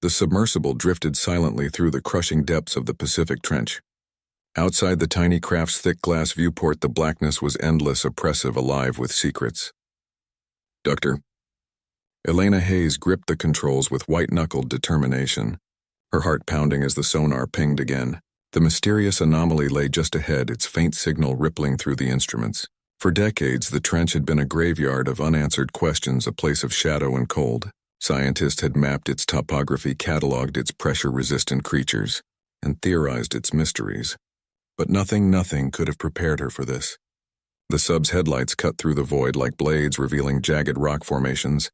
The submersible drifted silently through the crushing depths of the Pacific Trench. Outside the tiny craft's thick glass viewport, the blackness was endless, oppressive, alive with secrets. "Doctor." Elena Hayes gripped the controls with white-knuckled determination, her heart pounding as the sonar pinged again. The mysterious anomaly lay just ahead, its faint signal rippling through the instruments. For decades, the trench had been a graveyard of unanswered questions, a place of shadow and cold. Scientists had mapped its topography, cataloged its pressure-resistant creatures, and theorized its mysteries. But nothing could have prepared her for this. The sub's headlights cut through the void like blades, revealing jagged rock formations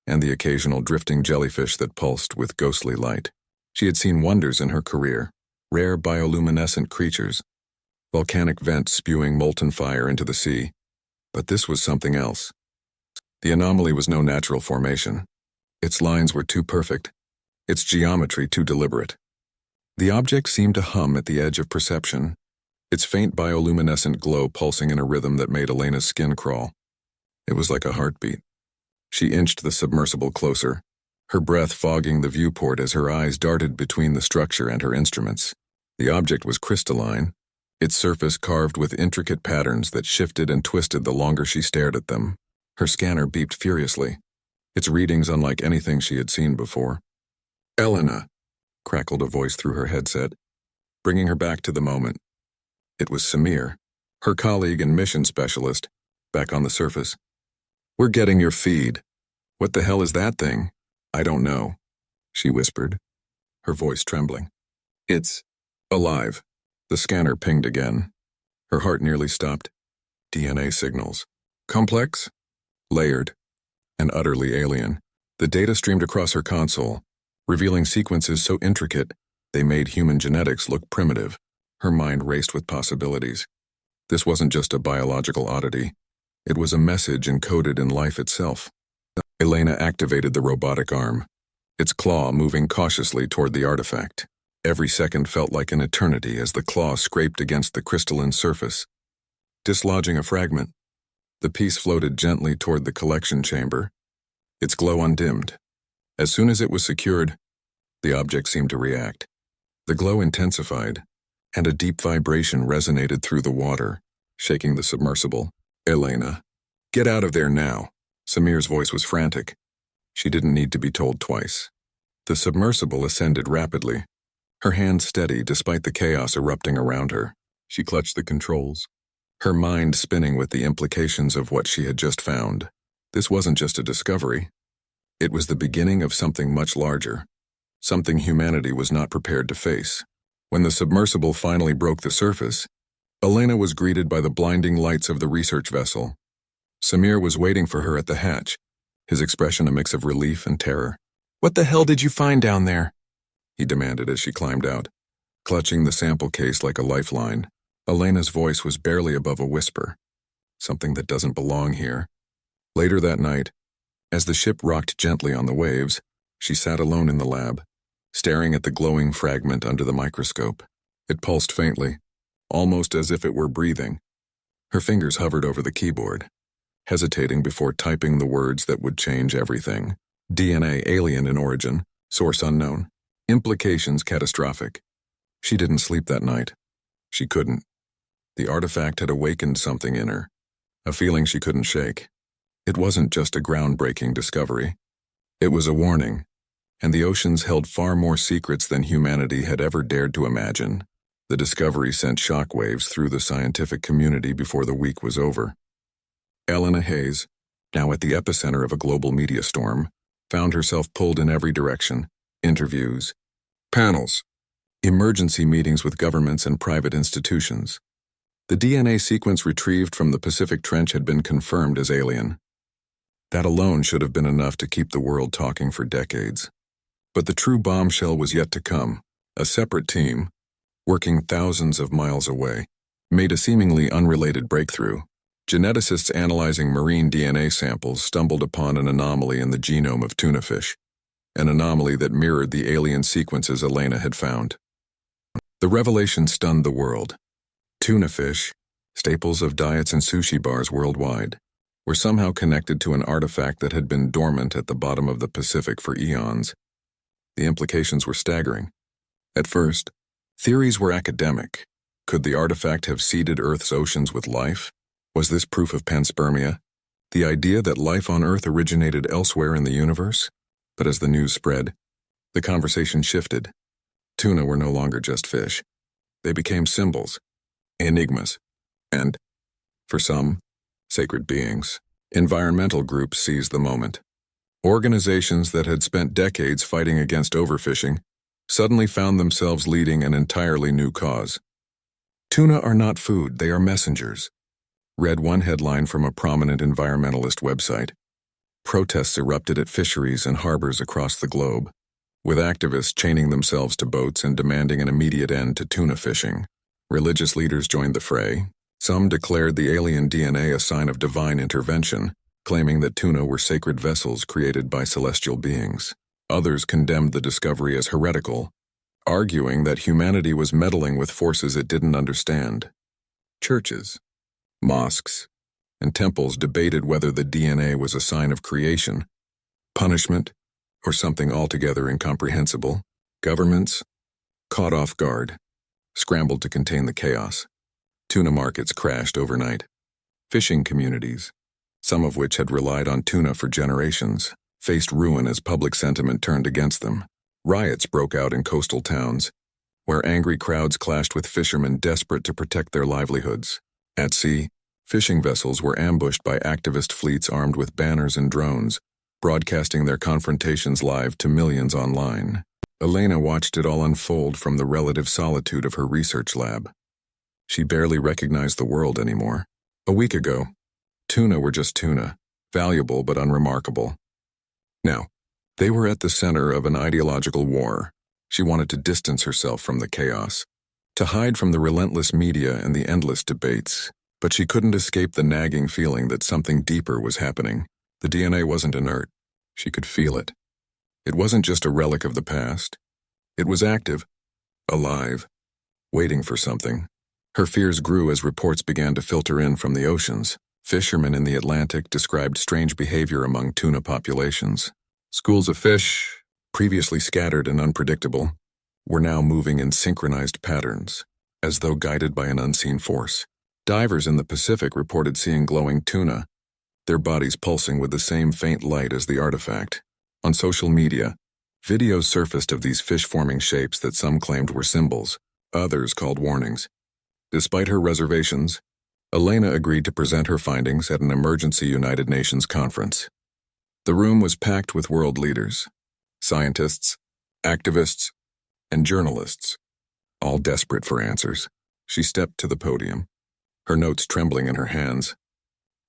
and the occasional drifting jellyfish that pulsed with ghostly light. She had seen wonders in her career, rare bioluminescent creatures, volcanic vents spewing molten fire into the sea. But this was something else. The anomaly was no natural formation. Its lines were too perfect, its geometry too deliberate. The object seemed to hum at the edge of perception, its faint bioluminescent glow pulsing in a rhythm that made Elena's skin crawl. It was like a heartbeat. She inched the submersible closer, her breath fogging the viewport as her eyes darted between the structure and her instruments. The object was crystalline, its surface carved with intricate patterns that shifted and twisted the longer she stared at them. Her scanner beeped furiously, its readings unlike anything she had seen before. "Elena," crackled a voice through her headset, bringing her back to the moment. It was Samir, her colleague and mission specialist, back on the surface. "We're getting your feed. What the hell is that thing?" "I don't know," she whispered, her voice trembling. "It's alive." The scanner pinged again. Her heart nearly stopped. DNA signals. Complex, layered, and utterly alien. The data streamed across her console, revealing sequences so intricate they made human genetics look primitive. Her mind raced with possibilities. This wasn't just a biological oddity. It was a message encoded in life itself. Elena activated the robotic arm, its claw moving cautiously toward the artifact. Every second felt like an eternity as the claw scraped against the crystalline surface. Dislodging a fragment, the piece floated gently toward the collection chamber, its glow undimmed. As soon as it was secured, the object seemed to react. The glow intensified, and a deep vibration resonated through the water, shaking the submersible. "Elena, get out of there now." Samir's voice was frantic. She didn't need to be told twice. The submersible ascended rapidly, her hand steady despite the chaos erupting around her. She clutched the controls, her mind spinning with the implications of what she had just found. This wasn't just a discovery. It was the beginning of something much larger, something humanity was not prepared to face. When the submersible finally broke the surface, Elena was greeted by the blinding lights of the research vessel. Samir was waiting for her at the hatch, his expression a mix of relief and terror. "What the hell did you find down there?" he demanded as she climbed out, clutching the sample case like a lifeline. Elena's voice was barely above a whisper. "Something that doesn't belong here." Later that night, as the ship rocked gently on the waves, she sat alone in the lab, staring at the glowing fragment under the microscope. It pulsed faintly, almost as if it were breathing. Her fingers hovered over the keyboard, hesitating before typing the words that would change everything. DNA alien in origin, source unknown, implications catastrophic. She didn't sleep that night. She couldn't. The artifact had awakened something in her, a feeling she couldn't shake. It wasn't just a groundbreaking discovery. It was a warning, and the oceans held far more secrets than humanity had ever dared to imagine. The discovery sent shockwaves through the scientific community before the week was over. Elena Hayes, now at the epicenter of a global media storm, found herself pulled in every direction. Interviews, panels, emergency meetings with governments and private institutions. The DNA sequence retrieved from the Pacific Trench had been confirmed as alien. That alone should have been enough to keep the world talking for decades. But the true bombshell was yet to come. A separate team, working thousands of miles away, made a seemingly unrelated breakthrough. Geneticists analyzing marine DNA samples stumbled upon an anomaly in the genome of tuna fish, an anomaly that mirrored the alien sequences Elena had found. The revelation stunned the world. Tuna fish, staples of diets and sushi bars worldwide, were somehow connected to an artifact that had been dormant at the bottom of the Pacific for eons. The implications were staggering. At first, theories were academic. Could the artifact have seeded Earth's oceans with life? Was this proof of panspermia? The idea that life on Earth originated elsewhere in the universe? But as the news spread, the conversation shifted. Tuna were no longer just fish. They became symbols, enigmas, and, for some, sacred beings. Environmental groups seized the moment. Organizations that had spent decades fighting against overfishing suddenly found themselves leading an entirely new cause. Tuna are not food, they are messengers, read one headline from a prominent environmentalist website. Protests erupted at fisheries and harbors across the globe, with activists chaining themselves to boats and demanding an immediate end to tuna fishing. Religious leaders joined the fray. Some declared the alien DNA a sign of divine intervention, claiming that tuna were sacred vessels created by celestial beings. Others condemned the discovery as heretical, arguing that humanity was meddling with forces it didn't understand. Churches, mosques, and temples debated whether the DNA was a sign of creation, punishment, or something altogether incomprehensible. Governments, caught off guard, scrambled to contain the chaos. Tuna markets crashed overnight. Fishing communities, some of which had relied on tuna for generations, faced ruin as public sentiment turned against them. Riots broke out in coastal towns, where angry crowds clashed with fishermen desperate to protect their livelihoods. At sea, fishing vessels were ambushed by activist fleets armed with banners and drones, broadcasting their confrontations live to millions online. Elena watched it all unfold from the relative solitude of her research lab. She barely recognized the world anymore. A week ago, tuna were just tuna, valuable but unremarkable. Now, they were at the center of an ideological war. She wanted to distance herself from the chaos, to hide from the relentless media and the endless debates, but she couldn't escape the nagging feeling that something deeper was happening. The DNA wasn't inert. She could feel it. It wasn't just a relic of the past. It was active, alive, waiting for something. Her fears grew as reports began to filter in from the oceans. Fishermen in the Atlantic described strange behavior among tuna populations. Schools of fish, previously scattered and unpredictable, were now moving in synchronized patterns, as though guided by an unseen force. Divers in the Pacific reported seeing glowing tuna, their bodies pulsing with the same faint light as the artifact. On social media, videos surfaced of these fish-forming shapes that some claimed were symbols, others called warnings. Despite her reservations, Elena agreed to present her findings at an emergency United Nations conference. The room was packed with world leaders, scientists, activists, and journalists, all desperate for answers. She stepped to the podium, her notes trembling in her hands.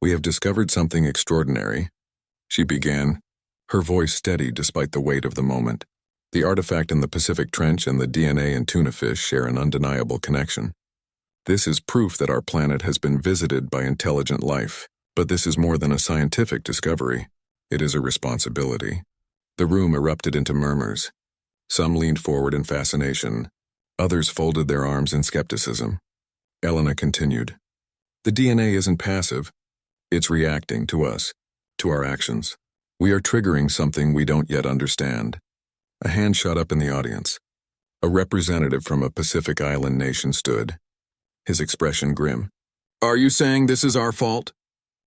"We have discovered something extraordinary," she began, her voice steady despite the weight of the moment. "The artifact in the Pacific Trench and the DNA in tuna fish share an undeniable connection. This is proof that our planet has been visited by intelligent life, but this is more than a scientific discovery. It is a responsibility." The room erupted into murmurs. Some leaned forward in fascination, others folded their arms in skepticism. Elena continued, "The DNA isn't passive. It's reacting to us, to our actions. We are triggering something we don't yet understand." A hand shot up in the audience. A representative from a Pacific Island nation stood, his expression grim. "Are you saying this is our fault?"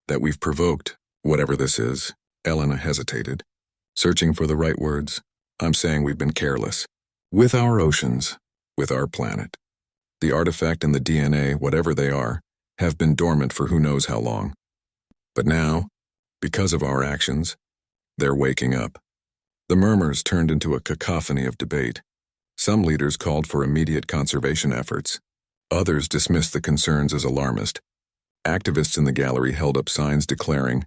"That we've provoked, whatever this is." Elena hesitated, searching for the right words. "I'm saying we've been careless. With our oceans, with our planet. The artifact and the DNA, whatever they are, have been dormant for who knows how long. But now, because of our actions, they're waking up." The murmurs turned into a cacophony of debate. Some leaders called for immediate conservation efforts. Others dismissed the concerns as alarmist. Activists in the gallery held up signs declaring,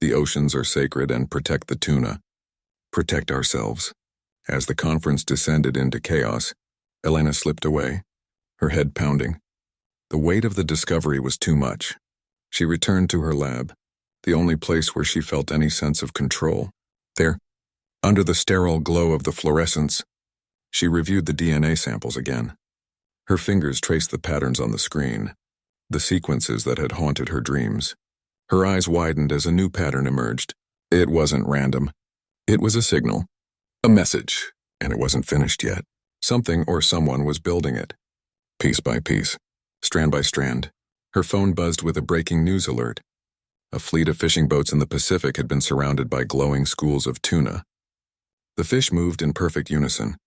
"The oceans are sacred and protect the tuna. Protect ourselves." As the conference descended into chaos, Elena slipped away, her head pounding. The weight of the discovery was too much. She returned to her lab, the only place where she felt any sense of control. There, under the sterile glow of the fluorescence, she reviewed the DNA samples again. Her fingers traced the patterns on the screen, the sequences that had haunted her dreams. Her eyes widened as a new pattern emerged. It wasn't random. It was a signal, a message. And it wasn't finished yet. Something or someone was building it. Piece by piece, strand by strand, her phone buzzed with a breaking news alert. A fleet of fishing boats in the Pacific had been surrounded by glowing schools of tuna. The fish moved in perfect unison,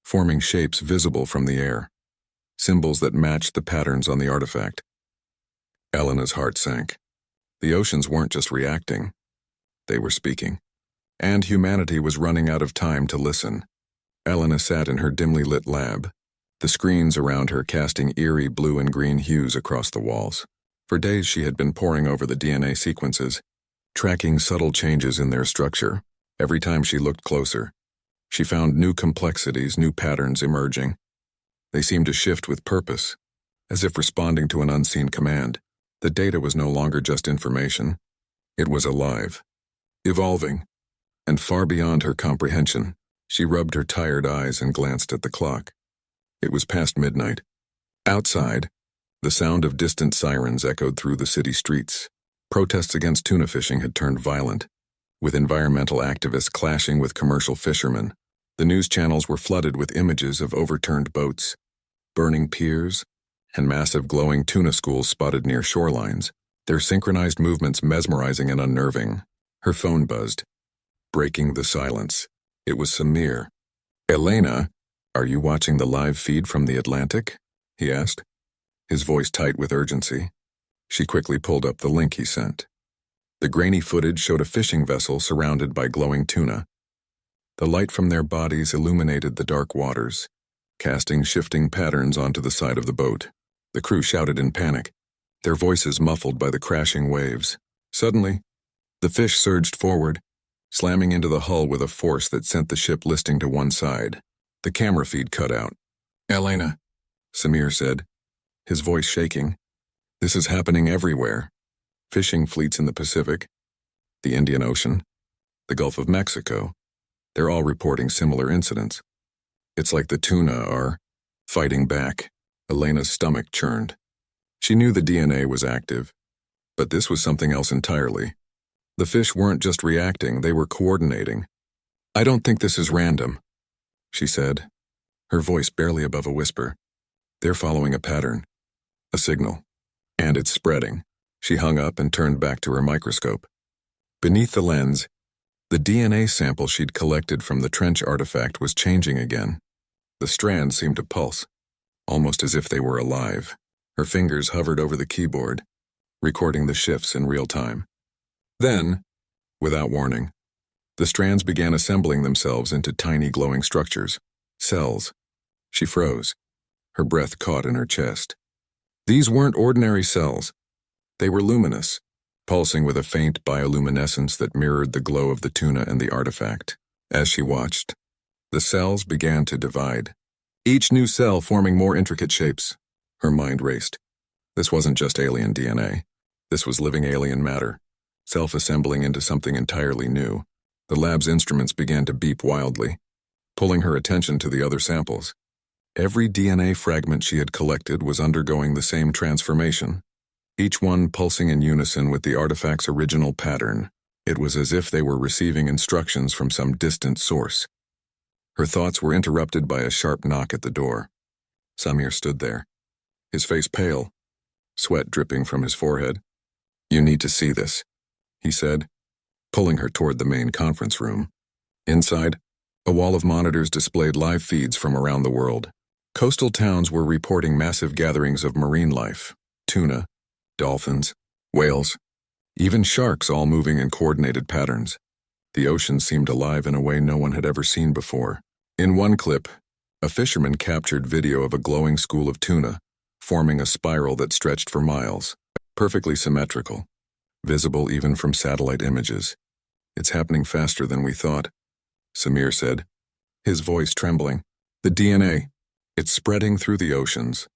forming shapes visible from the air, symbols that matched the patterns on the artifact. Elena's heart sank. The oceans weren't just reacting, they were speaking. And humanity was running out of time to listen. Elena sat in her dimly lit lab, the screens around her casting eerie blue and green hues across the walls. For days she had been poring over the DNA sequences, tracking subtle changes in their structure. Every time she looked closer, she found new complexities, new patterns emerging. They seemed to shift with purpose, as if responding to an unseen command. The data was no longer just information. It was alive, evolving, and far beyond her comprehension. She rubbed her tired eyes and glanced at the clock. It was past midnight. Outside, the sound of distant sirens echoed through the city streets. Protests against tuna fishing had turned violent, with environmental activists clashing with commercial fishermen. The news channels were flooded with images of overturned boats, burning piers, and massive glowing tuna schools spotted near shorelines, their synchronized movements mesmerizing and unnerving. Her phone buzzed, breaking the silence. It was Samir. "Elena, are you watching the live feed from the Atlantic?" he asked, his voice tight with urgency. She quickly pulled up the link he sent. The grainy footage showed a fishing vessel surrounded by glowing tuna. The light from their bodies illuminated the dark waters, casting shifting patterns onto the side of the boat. The crew shouted in panic, their voices muffled by the crashing waves. Suddenly, the fish surged forward, slamming into the hull with a force that sent the ship listing to one side. The camera feed cut out. "Elena," Samir said, his voice shaking. "This is happening everywhere. Fishing fleets in the Pacific, the Indian Ocean, the Gulf of Mexico. They're all reporting similar incidents. It's like the tuna are fighting back." Elena's stomach churned. She knew the DNA was active, but this was something else entirely. The fish weren't just reacting, they were coordinating. "I don't think this is random," she said, her voice barely above a whisper. "They're following a pattern, a signal, and it's spreading." She hung up and turned back to her microscope. Beneath the lens, the DNA sample she'd collected from the trench artifact was changing again. The strands seemed to pulse, almost as if they were alive. Her fingers hovered over the keyboard, recording the shifts in real time. Then, without warning, the strands began assembling themselves into tiny glowing structures, cells. She froze, her breath caught in her chest. These weren't ordinary cells. They were luminous, pulsing with a faint bioluminescence that mirrored the glow of the tuna and the artifact. As she watched, the cells began to divide, each new cell forming more intricate shapes. Her mind raced. This wasn't just alien DNA. This was living alien matter, self-assembling into something entirely new. The lab's instruments began to beep wildly, pulling her attention to the other samples. Every DNA fragment she had collected was undergoing the same transformation, each one pulsing in unison with the artifact's original pattern. It was as if they were receiving instructions from some distant source. Her thoughts were interrupted by a sharp knock at the door. Samir stood there, his face pale, sweat dripping from his forehead. "You need to see this," he said, pulling her toward the main conference room. Inside, a wall of monitors displayed live feeds from around the world. Coastal towns were reporting massive gatherings of marine life, tuna, dolphins, whales, even sharks, all moving in coordinated patterns. The ocean seemed alive in a way no one had ever seen before. In one clip, a fisherman captured video of a glowing school of tuna, forming a spiral that stretched for miles, perfectly symmetrical, visible even from satellite images. "It's happening faster than we thought," Samir said, his voice trembling. "The DNA, it's spreading through the oceans.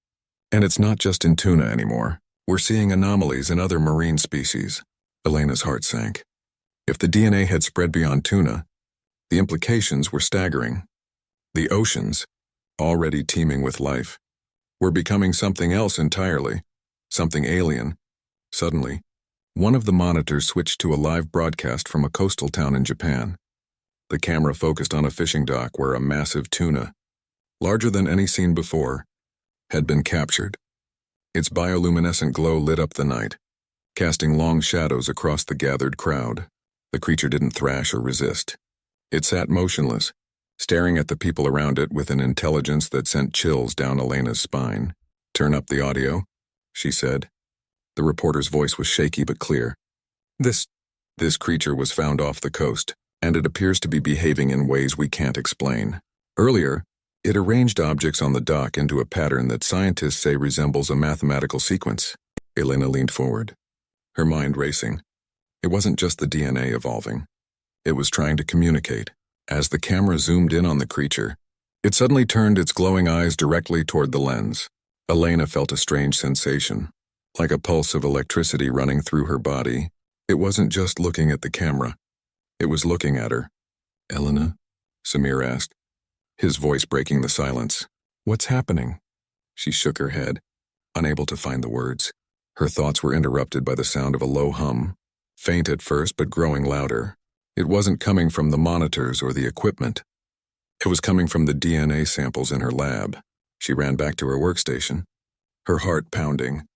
And it's not just in tuna anymore. We're seeing anomalies in other marine species." Elena's heart sank. If the DNA had spread beyond tuna, the implications were staggering. The oceans, already teeming with life, were becoming something else entirely, something alien. Suddenly, one of the monitors switched to a live broadcast from a coastal town in Japan. The camera focused on a fishing dock where a massive tuna, larger than any seen before, had been captured. Its bioluminescent glow lit up the night, casting long shadows across the gathered crowd. The creature didn't thrash or resist. It sat motionless, staring at the people around it with an intelligence that sent chills down Elena's spine. "Turn up the audio," she said. The reporter's voice was shaky but clear. This creature was found off the coast, and it appears to be behaving in ways we can't explain. Earlier, it arranged objects on the dock into a pattern that scientists say resembles a mathematical sequence. Elena leaned forward, her mind racing. It wasn't just the DNA evolving. It was trying to communicate. As the camera zoomed in on the creature, it suddenly turned its glowing eyes directly toward the lens. Elena felt a strange sensation, like a pulse of electricity running through her body. It wasn't just looking at the camera. It was looking at her. "Elena?" Samir asked, his voice breaking the silence. "What's happening?" She shook her head, unable to find the words. Her thoughts were interrupted by the sound of a low hum, faint at first but growing louder. It wasn't coming from the monitors or the equipment. It was coming from the DNA samples in her lab. She ran back to her workstation, her heart pounding.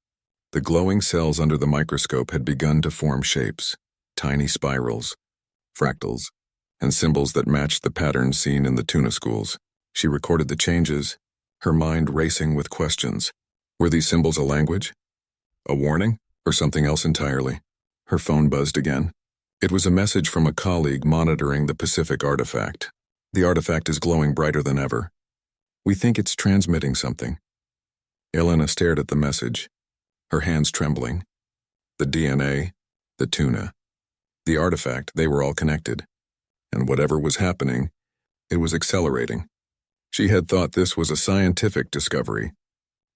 The glowing cells under the microscope had begun to form shapes, tiny spirals, fractals, and symbols that matched the patterns seen in the tuna schools. She recorded the changes, her mind racing with questions. Were these symbols a language? A warning? Or something else entirely? Her phone buzzed again. It was a message from a colleague monitoring the Pacific artifact. "The artifact is glowing brighter than ever. We think it's transmitting something." Elena stared at the message, her hands trembling. The DNA, the tuna, the artifact, they were all connected. And whatever was happening, it was accelerating. She had thought this was a scientific discovery,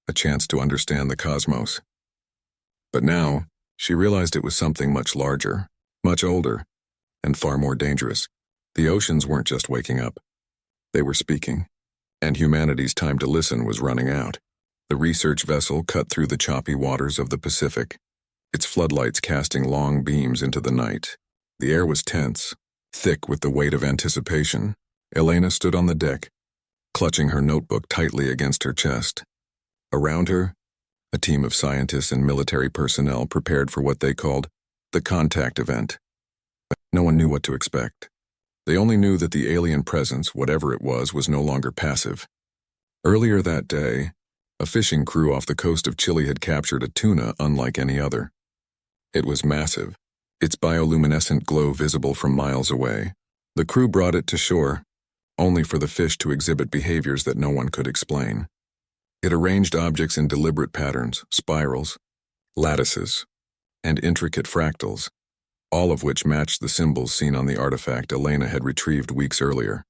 a chance to understand the cosmos. But now, she realized it was something much larger, much older, and far more dangerous. The oceans weren't just waking up. They were speaking, and humanity's time to listen was running out. The research vessel cut through the choppy waters of the Pacific, its floodlights casting long beams into the night. The air was tense, thick with the weight of anticipation. Elena stood on the deck, clutching her notebook tightly against her chest. Around her, a team of scientists and military personnel prepared for what they called the contact event. But no one knew what to expect. They only knew that the alien presence, whatever it was no longer passive. Earlier that day, a fishing crew off the coast of Chile had captured a tuna unlike any other. It was massive, its bioluminescent glow visible from miles away. The crew brought it to shore, only for the fish to exhibit behaviors that no one could explain. It arranged objects in deliberate patterns, spirals, lattices, and intricate fractals, all of which matched the symbols seen on the artifact Elena had retrieved weeks earlier.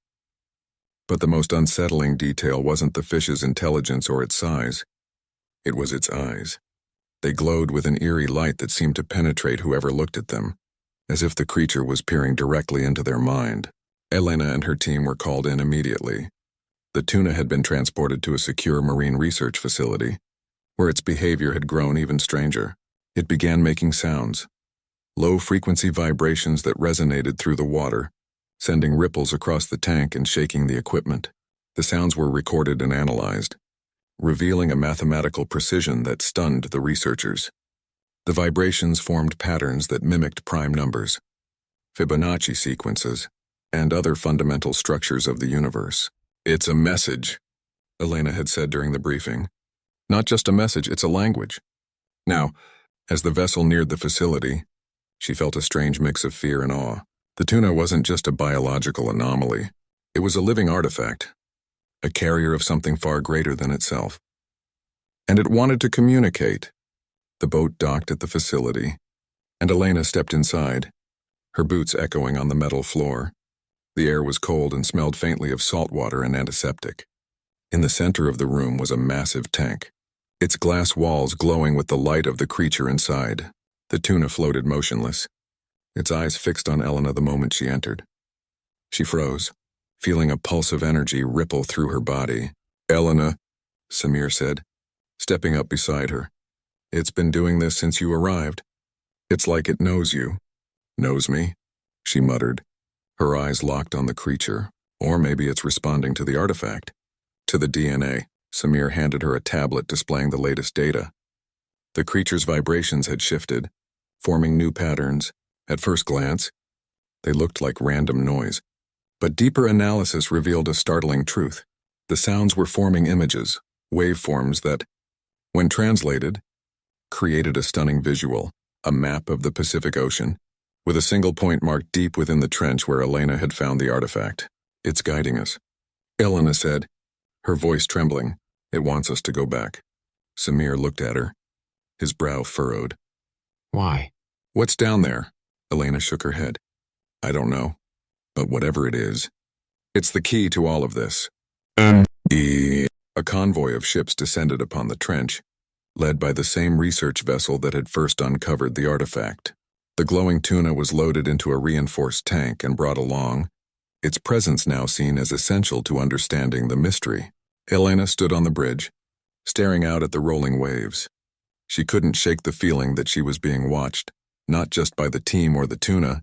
But the most unsettling detail wasn't the fish's intelligence or its size. It was its eyes. They glowed with an eerie light that seemed to penetrate whoever looked at them, as if the creature was peering directly into their mind. Elena and her team were called in immediately. The tuna had been transported to a secure marine research facility, where its behavior had grown even stranger. It began making sounds, low-frequency vibrations that resonated through the water, sending ripples across the tank and shaking the equipment. The sounds were recorded and analyzed, revealing a mathematical precision that stunned the researchers. The vibrations formed patterns that mimicked prime numbers, Fibonacci sequences, and other fundamental structures of the universe. "It's a message," Elena had said during the briefing. "Not just a message, it's a language." Now, as the vessel neared the facility, she felt a strange mix of fear and awe. The tuna wasn't just a biological anomaly. It was a living artifact, a carrier of something far greater than itself. And it wanted to communicate. The boat docked at the facility, and Elena stepped inside, her boots echoing on the metal floor. The air was cold and smelled faintly of salt water and antiseptic. In the center of the room was a massive tank, its glass walls glowing with the light of the creature inside. The tuna floated motionless, its eyes fixed on Elena the moment she entered. She froze, feeling a pulse of energy ripple through her body. "Elena," Samir said, stepping up beside her. "It's been doing this since you arrived. It's like it knows you." "Knows me?" she muttered, Her eyes locked on the creature, or maybe it's responding to the artifact. To the DNA, Samir handed her a tablet displaying the latest data. The creature's vibrations had shifted, forming new patterns. At first glance, they looked like random noise. But deeper analysis revealed a startling truth. The sounds were forming images, waveforms that, when translated, created a stunning visual, a map of the Pacific Ocean, with a single point marked deep within the trench where Elena had found the artifact. It's guiding us, Elena said, her voice trembling. It wants us to go back. Samir looked at her, his brow furrowed. Why? What's down there? Elena shook her head. I don't know, but whatever it is, it's the key to all of this. A convoy of ships descended upon the trench, led by the same research vessel that had first uncovered the artifact. The glowing Tuna was loaded into a reinforced tank and brought along, its presence now seen as essential to understanding the mystery. Elena stood on the bridge, staring out at the rolling waves. She couldn't shake the feeling that she was being watched, not just by the team or the Tuna,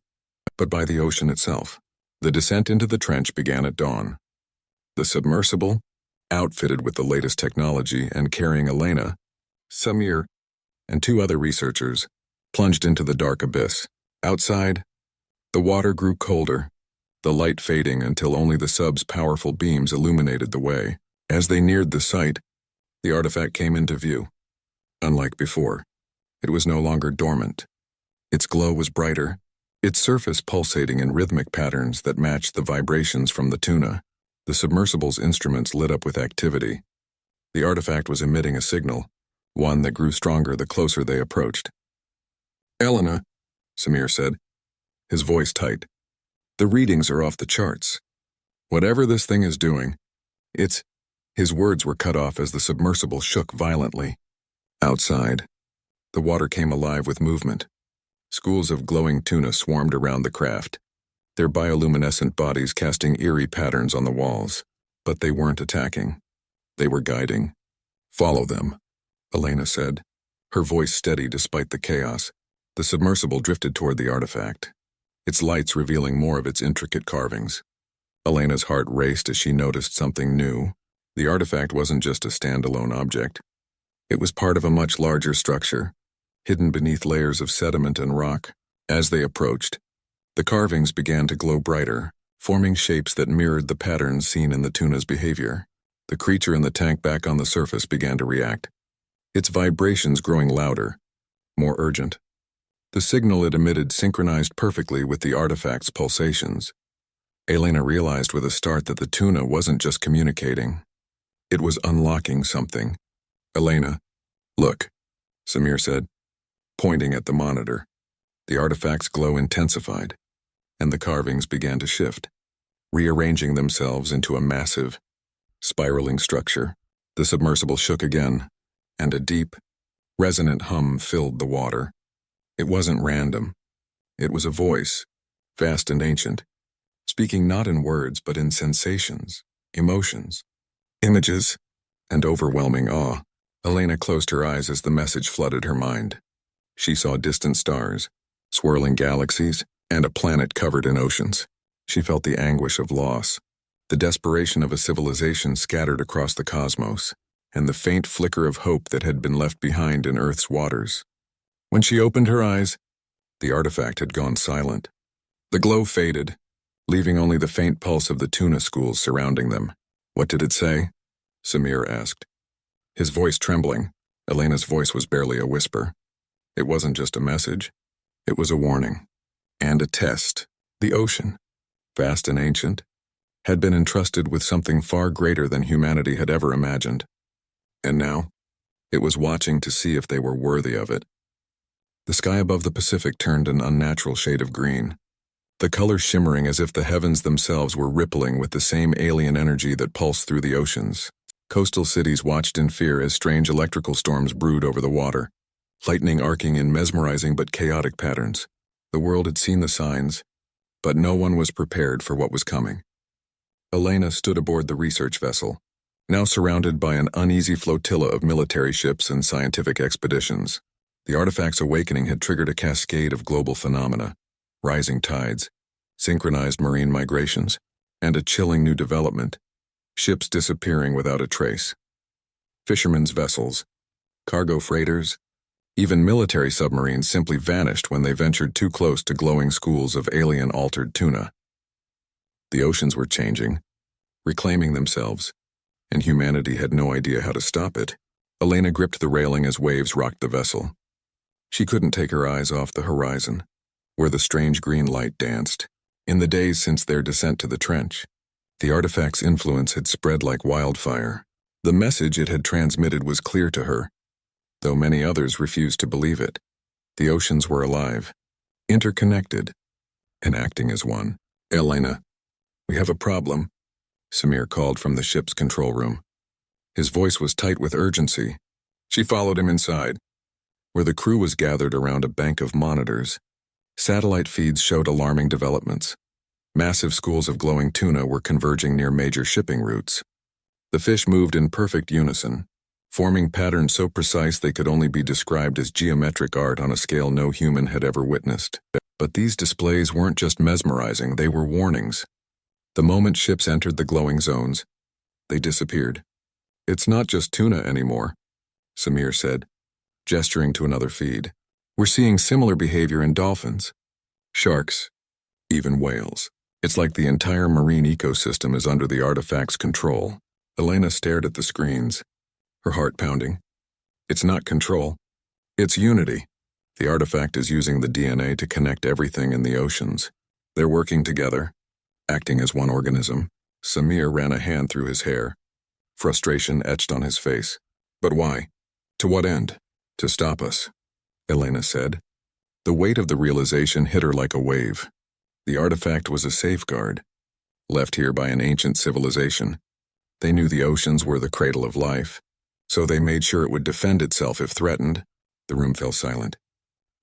but by the ocean itself. The descent into the trench began at dawn. The submersible, outfitted with the latest technology and carrying Elena, Samir, and 2 other researchers, plunged into the dark abyss. Outside, the water grew colder, the light fading until only the sub's powerful beams illuminated the way. As they neared the site, the artifact came into view. Unlike before, it was no longer dormant. Its glow was brighter, its surface pulsating in rhythmic patterns that matched the vibrations from the Tuna. The submersible's instruments lit up with activity. The artifact was emitting a signal, one that grew stronger the closer they approached. Elena, Samir said, his voice tight. The readings are off the charts. Whatever this thing is doing, it's... His words were cut off as the submersible shook violently. Outside, the water came alive with movement. Schools of glowing Tuna swarmed around the craft, their bioluminescent bodies casting eerie patterns on the walls. But they weren't attacking. They were guiding. Follow them, Elena said, her voice steady despite the chaos. The submersible drifted toward the artifact, its lights revealing more of its intricate carvings. Elena's heart raced as she noticed something new. The artifact wasn't just a standalone object. It was part of a much larger structure, hidden beneath layers of sediment and rock. As they approached, the carvings began to glow brighter, forming shapes that mirrored the patterns seen in the Tuna's behavior. The creature in the tank back on the surface began to react, its vibrations growing louder, more urgent. The signal it emitted synchronized perfectly with the artifact's pulsations. Elena realized with a start that the Tuna wasn't just communicating. It was unlocking something. Elena, look, Samir said, pointing at the monitor. The artifact's glow intensified, and the carvings began to shift, rearranging themselves into a massive, spiraling structure. The submersible shook again, and a deep, resonant hum filled the water. It wasn't random. It was a voice, vast and ancient, speaking not in words but in sensations, emotions, images, and overwhelming awe. Elena closed her eyes as the message flooded her mind. She saw distant stars, swirling galaxies, and a planet covered in oceans. She felt the anguish of loss, the desperation of a civilization scattered across the cosmos, and the faint flicker of hope that had been left behind in Earth's waters. When she opened her eyes, the artifact had gone silent. The glow faded, leaving only the faint pulse of the Tuna schools surrounding them. What did it say? Samir asked, his voice trembling. Elena's voice was barely a whisper. It wasn't just a message. It was a warning. And a test. The ocean, vast and ancient, had been entrusted with something far greater than humanity had ever imagined. And now, it was watching to see if they were worthy of it. The sky above the Pacific turned an unnatural shade of green, the color shimmering as if the heavens themselves were rippling with the same alien energy that pulsed through the oceans. Coastal cities watched in fear as strange electrical storms brewed over the water, lightning arcing in mesmerizing but chaotic patterns. The world had seen the signs, but no one was prepared for what was coming. Elena stood aboard the research vessel, now surrounded by an uneasy flotilla of military ships and scientific expeditions. The artifact's awakening had triggered a cascade of global phenomena, rising tides, synchronized marine migrations, and a chilling new development: ships disappearing without a trace. Fishermen's vessels, cargo freighters, even military submarines simply vanished when they ventured too close to glowing schools of alien-altered tuna. The oceans were changing, reclaiming themselves, and humanity had no idea how to stop it. Elena gripped the railing as waves rocked the vessel. She couldn't take her eyes off the horizon, where the strange green light danced. In the days since their descent to the trench, the artifact's influence had spread like wildfire. The message it had transmitted was clear to her, though many others refused to believe it. The oceans were alive, interconnected, and acting as one. "Elena, we have a problem," Samir called from the ship's control room. His voice was tight with urgency. She followed him inside, where the crew was gathered around a bank of monitors. Satellite feeds showed alarming developments. Massive schools of glowing tuna were converging near major shipping routes. The fish moved in perfect unison, forming patterns so precise they could only be described as geometric art on a scale no human had ever witnessed. But these displays weren't just mesmerizing, they were warnings. The moment ships entered the glowing zones, they disappeared. "It's not just tuna anymore," Samir said, gesturing to another feed. "We're seeing similar behavior in dolphins, sharks, even whales. It's like the entire marine ecosystem is under the artifact's control." Elena stared at the screens, her heart pounding. "It's not control. It's unity. The artifact is using the DNA to connect everything in the oceans. They're working together, acting as one organism." Samir ran a hand through his hair, frustration etched on his face. "But why? To what end?" "To stop us," Elena said. The weight of the realization hit her like a wave. The artifact was a safeguard, left here by an ancient civilization. They knew the oceans were the cradle of life, so they made sure it would defend itself if threatened. The room fell silent.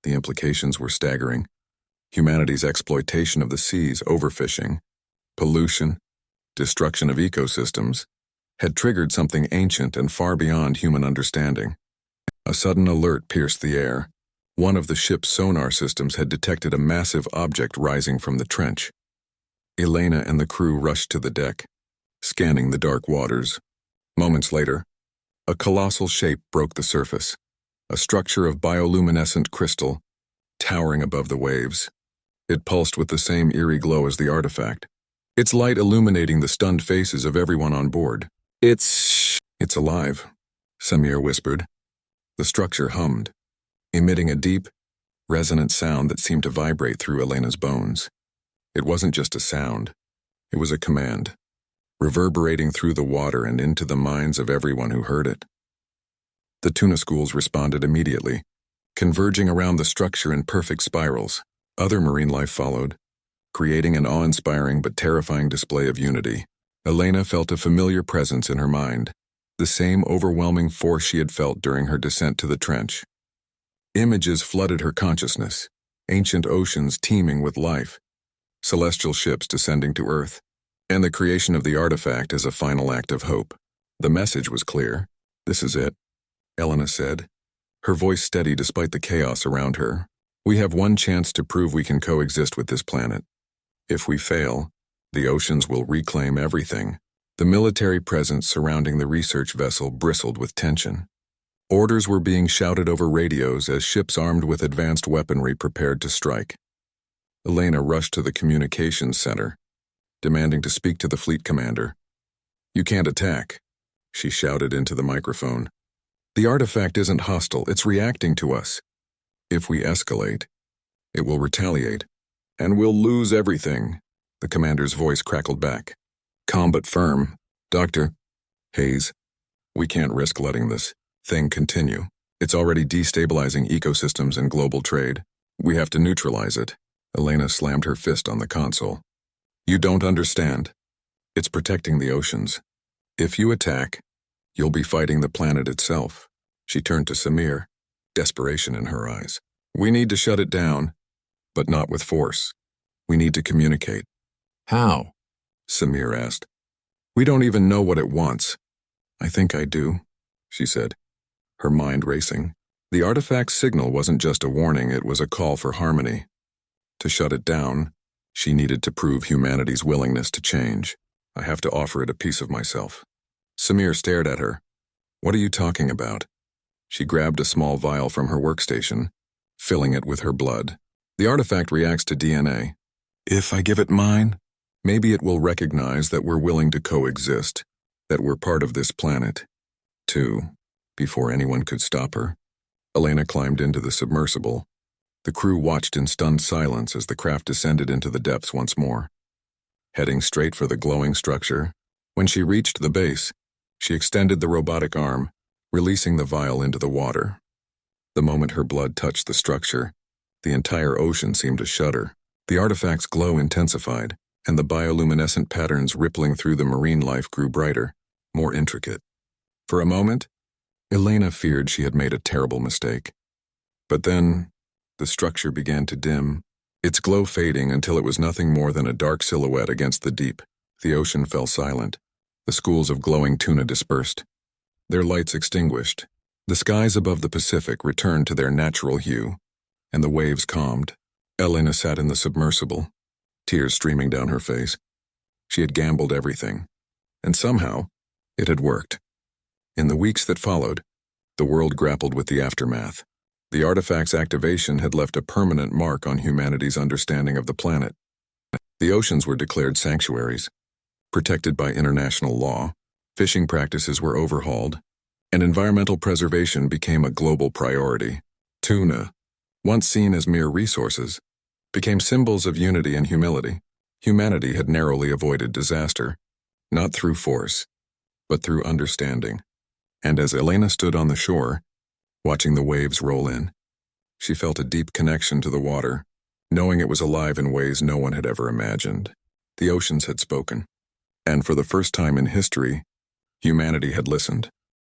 The implications were staggering. Humanity's exploitation of the seas, overfishing, pollution, destruction of ecosystems, had triggered something ancient and far beyond human understanding. A sudden alert pierced the air. One of the ship's sonar systems had detected a massive object rising from the trench. Elena and the crew rushed to the deck, scanning the dark waters. Moments later, a colossal shape broke the surface, a structure of bioluminescent crystal, towering above the waves. It pulsed with the same eerie glow as the artifact, its light illuminating the stunned faces of everyone on board. It's alive," Samir whispered. The structure hummed, emitting a deep, resonant sound that seemed to vibrate through Elena's bones. It wasn't just a sound, it was a command, reverberating through the water and into the minds of everyone who heard it. The tuna schools responded immediately, converging around the structure in perfect spirals. Other marine life followed, creating an awe-inspiring but terrifying display of unity. Elena felt a familiar presence in her mind, the same overwhelming force she had felt during her descent to the trench. Images flooded her consciousness, ancient oceans teeming with life, celestial ships descending to Earth, and the creation of the artifact as a final act of hope. The message was clear. "This is it," Elena said, her voice steady despite the chaos around her. "We have one chance to prove we can coexist with this planet. If we fail, the oceans will reclaim everything." The military presence surrounding the research vessel bristled with tension. Orders were being shouted over radios as ships armed with advanced weaponry prepared to strike. Elena rushed to the communications center, demanding to speak to the fleet commander. "You can't attack," she shouted into the microphone. "The artifact isn't hostile, it's reacting to us. If we escalate, it will retaliate, and we'll lose everything." The commander's voice crackled back, calm but firm. "Dr. Hayes, we can't risk letting this thing continue. It's already destabilizing ecosystems and global trade. We have to neutralize it." Elena slammed her fist on the console. "You don't understand. It's protecting the oceans. If you attack, you'll be fighting the planet itself." She turned to Samir, desperation in her eyes. "We need to shut it down, but not with force. We need to communicate." "How?" Samir asked. "We don't even know what it wants." "I think I do," she said, her mind racing. The artifact's signal wasn't just a warning, it was a call for harmony. To shut it down, She needed to prove humanity's willingness to change. I have to offer it a piece of myself. Samir stared at her. What are you talking about? She grabbed a small vial from her workstation, filling it with her blood. The artifact reacts to DNA. If I give it mine, maybe it will recognize that we're willing to coexist, that we're part of this planet. Before anyone could stop her, Elena climbed into the submersible. The crew watched in stunned silence as the craft descended into the depths once more. Heading straight for the glowing structure, when she reached the base, she extended the robotic arm, releasing the vial into the water. The moment her blood touched the structure, the entire ocean seemed to shudder. The artifact's glow intensified, and the bioluminescent patterns rippling through the marine life grew brighter, more intricate. For a moment, Elena feared she had made a terrible mistake. But then, the structure began to dim, its glow fading until it was nothing more than a dark silhouette against the deep. The ocean fell silent. The schools of glowing tuna dispersed. Their lights extinguished. The skies above the Pacific returned to their natural hue, and the waves calmed. Elena sat in the submersible, tears streaming down her face. She had gambled everything, and somehow, it had worked. In the weeks that followed, the world grappled with the aftermath. The artifact's activation had left a permanent mark on humanity's understanding of the planet. The oceans were declared sanctuaries, protected by international law, fishing practices were overhauled, and environmental preservation became a global priority. Tuna, once seen as mere resources, became symbols of unity and humility. Humanity had narrowly avoided disaster, not through force, but through understanding. And as Elena stood on the shore, watching the waves roll in, she felt a deep connection to the water, knowing it was alive in ways no one had ever imagined. The oceans had spoken, and for the first time in history, humanity had listened.